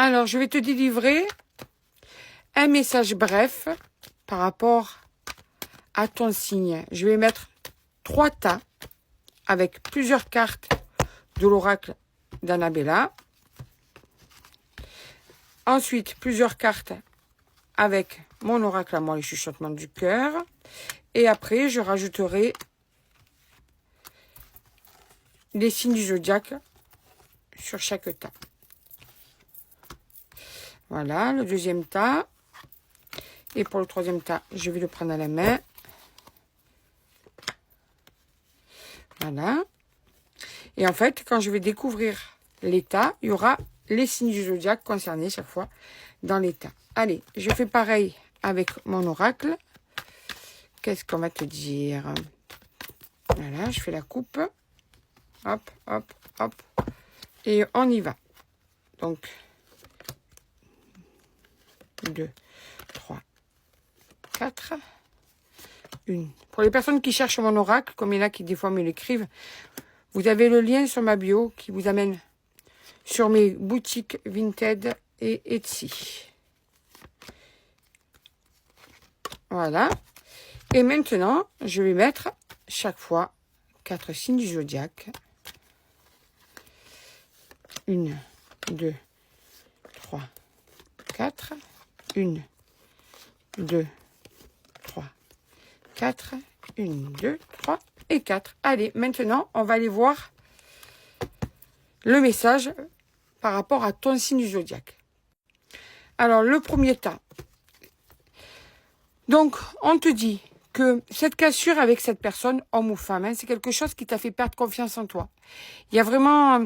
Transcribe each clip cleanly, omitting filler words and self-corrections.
Alors, je vais te délivrer un message bref par rapport à ton signe. Je vais mettre 3 tas avec plusieurs cartes de l'oracle d'Annabella. Ensuite, plusieurs cartes avec mon oracle à moi, les chuchotements du cœur. Et après, je rajouterai les signes du zodiaque sur chaque tas. Voilà, le deuxième tas. Et pour le troisième tas, je vais le prendre à la main. Voilà. Et en fait, quand je vais découvrir les tas, il y aura les signes du zodiaque concernés chaque fois dans les tas. Allez, je fais pareil avec mon oracle. Qu'est-ce qu'on va te dire? Voilà, je fais la coupe. Hop, hop, hop. Et on y va. Donc, 2, 3, 4. Une. Pour les personnes qui cherchent mon oracle, comme il y en a qui des fois me l'écrivent, vous avez le lien sur ma bio qui vous amène sur mes boutiques Vinted et Etsy. Voilà. Et maintenant, je vais mettre chaque fois 4 signes du zodiaque. 1, 2, 3, 4. 1, 2, 3, 4. 1, 2, 3 et 4. Allez, maintenant, on va aller voir le message par rapport à ton signe du zodiaque. Alors, le premier tas. Donc, on te dit que cette cassure avec cette personne, homme ou femme, hein, c'est quelque chose qui t'a fait perdre confiance en toi. Il y a vraiment,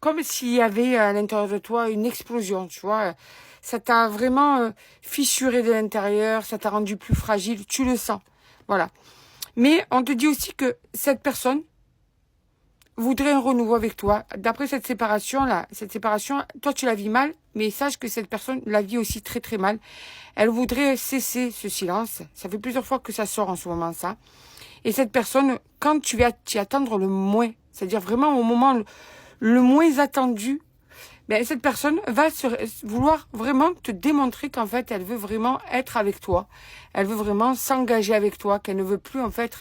comme s'il y avait à l'intérieur de toi une explosion, tu vois. Ça t'a vraiment fissuré de l'intérieur, ça t'a rendu plus fragile, tu le sens. Voilà. Mais on te dit aussi que cette personne voudrait un renouveau avec toi. D'après cette séparation-là, toi tu la vis mal, mais sache que cette personne la vit aussi très très mal. Elle voudrait cesser ce silence. Ça fait plusieurs fois que ça sort en ce moment, ça. Et cette personne, quand tu vas t'y attendre le moins, c'est-à-dire vraiment au moment le moins attendu, ben, cette personne va vouloir vraiment te démontrer qu'en fait, elle veut vraiment être avec toi. Elle veut vraiment s'engager avec toi, qu'elle ne veut plus en fait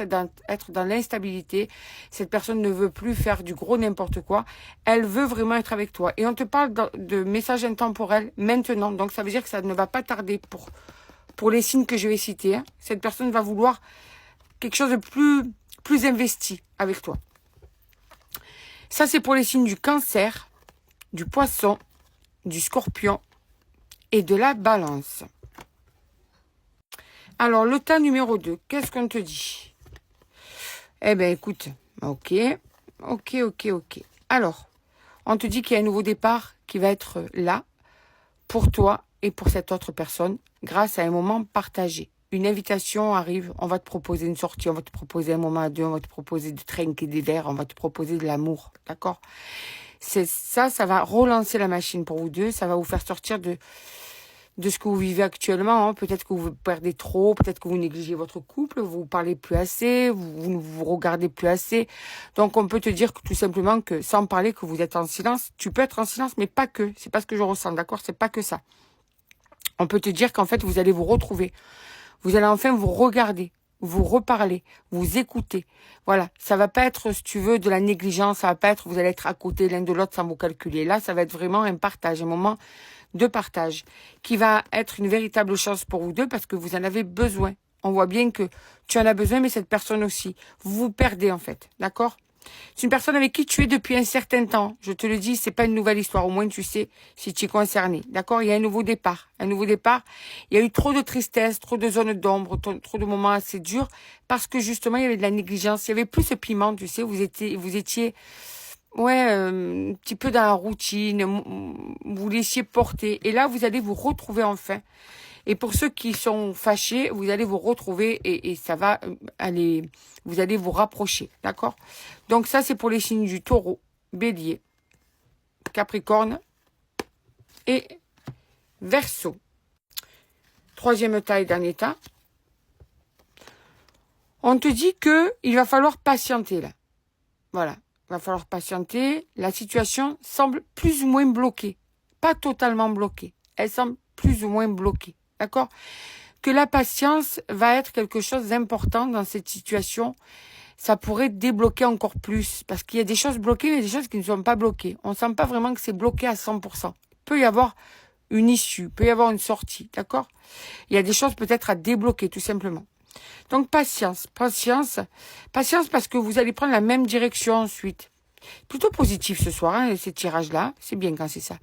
être dans l'instabilité. Cette personne ne veut plus faire du gros n'importe quoi. Elle veut vraiment être avec toi. Et on te parle de messages intemporels maintenant. Donc ça veut dire que ça ne va pas tarder pour les signes que je vais citer. Hein. Cette personne va vouloir quelque chose de plus investi avec toi. Ça, c'est pour les signes du Cancer, du Poisson, du Scorpion et de la Balance. Alors, le tas numéro 2, qu'est-ce qu'on te dit? Eh bien, écoute, ok. Alors, on te dit qu'il y a un nouveau départ qui va être là pour toi et pour cette autre personne grâce à un moment partagé. Une invitation arrive, on va te proposer une sortie, on va te proposer un moment à deux, on va te proposer de trinquer des verres, on va te proposer de l'amour, d'accord? Ça va relancer la machine pour vous deux, ça va vous faire sortir de ce que vous vivez actuellement. Hein. Peut-être que vous perdez trop, peut-être que vous négligez votre couple, vous ne parlez plus assez, vous ne vous regardez plus assez. Donc on peut te dire que, tout simplement que, sans parler que vous êtes en silence, tu peux être en silence, mais pas que. C'est pas ce que je ressens, d'accord? C'est pas que ça. On peut te dire qu'en fait, vous allez vous retrouver. Vous allez enfin vous regarder, vous reparler, vous écouter. Voilà, ça va pas être, si tu veux, de la négligence, ça va pas être, vous allez être à côté l'un de l'autre sans vous calculer. Là, ça va être vraiment un partage, un moment de partage qui va être une véritable chance pour vous deux parce que vous en avez besoin. On voit bien que tu en as besoin, mais cette personne aussi. Vous vous perdez en fait, d'accord? C'est une personne avec qui tu es depuis un certain temps. Je te le dis, c'est pas une nouvelle histoire. Au moins, tu sais si tu es concerné. D'accord? Il y a un nouveau départ. Un nouveau départ. Il y a eu trop de tristesse, trop de zones d'ombre, trop de moments assez durs parce que justement, il y avait de la négligence. Il y avait plus ce piment, tu sais. Vous étiez, un petit peu dans la routine. Vous laissiez porter. Et là, vous allez vous retrouver enfin. Et pour ceux qui sont fâchés, vous allez vous retrouver et ça va aller, vous allez vous rapprocher, d'accord? Donc ça, c'est pour les signes du Taureau, Bélier, Capricorne et Verseau. Troisième tas et dernier tas. On te dit que il va falloir patienter là. Voilà, il va falloir patienter. La situation semble plus ou moins bloquée. pas totalement bloquées. Elles semblent plus ou moins bloquées. D'accord? Que la patience va être quelque chose d'important dans cette situation. Ça pourrait débloquer encore plus. Parce qu'il y a des choses bloquées, mais il y a des choses qui ne sont pas bloquées. On ne sent pas vraiment que c'est bloqué à 100%. Il peut y avoir une issue, il peut y avoir une sortie. D'accord? Il y a des choses peut-être à débloquer, tout simplement. Donc, patience. Patience parce que vous allez prendre la même direction ensuite. Plutôt positif ce soir, hein, ces tirages-là. C'est bien quand c'est ça.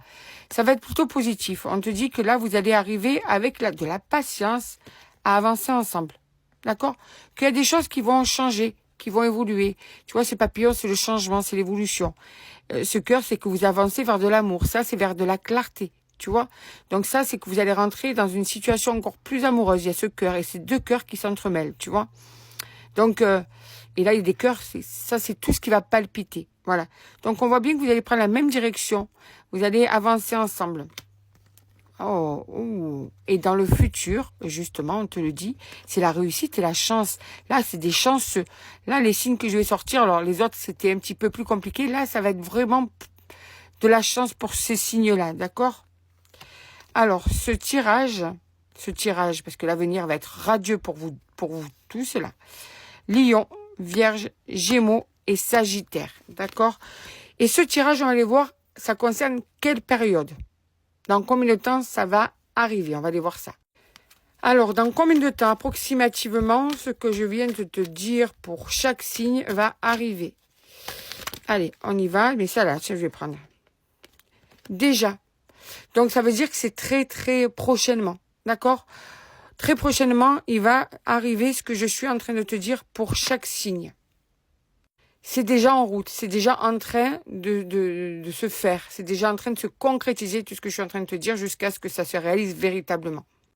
Ça va être plutôt positif. On te dit que là, vous allez arriver avec de la patience à avancer ensemble. D'accord? Qu'il y a des choses qui vont changer, qui vont évoluer. Tu vois, ces papillons, c'est le changement, c'est l'évolution. Ce cœur, c'est que vous avancez vers de l'amour. Ça, c'est vers de la clarté. Tu vois? Donc ça, c'est que vous allez rentrer dans une situation encore plus amoureuse. Il y a ce cœur et ces deux cœurs qui s'entremêlent, tu vois? Donc, et là, il y a des cœurs, ça, c'est tout ce qui va palpiter. Voilà. Donc, on voit bien que vous allez prendre la même direction. Vous allez avancer ensemble. Oh. Et dans le futur, justement, on te le dit, c'est la réussite et la chance. Là, c'est des chances. Là, les signes que je vais sortir, alors les autres, c'était un petit peu plus compliqué. Là, ça va être vraiment de la chance pour ces signes-là, d'accord? Alors, ce tirage, parce que l'avenir va être radieux pour vous tous, là. Lion, Vierge, Gémeaux et Sagittaire, d'accord? Et ce tirage, on va aller voir, ça concerne quelle période? Dans combien de temps ça va arriver? On va aller voir ça. Alors, dans combien de temps, approximativement, ce que je viens de te dire pour chaque signe va arriver? Allez, on y va, mais ça là, je vais prendre. Déjà. Donc, ça veut dire que c'est très, très prochainement, d'accord? Très prochainement, il va arriver ce que je suis en train de te dire pour chaque signe. C'est déjà en route, c'est déjà en train de se faire, c'est déjà en train de se concrétiser tout ce que je suis en train de te dire jusqu'à ce que ça se réalise véritablement.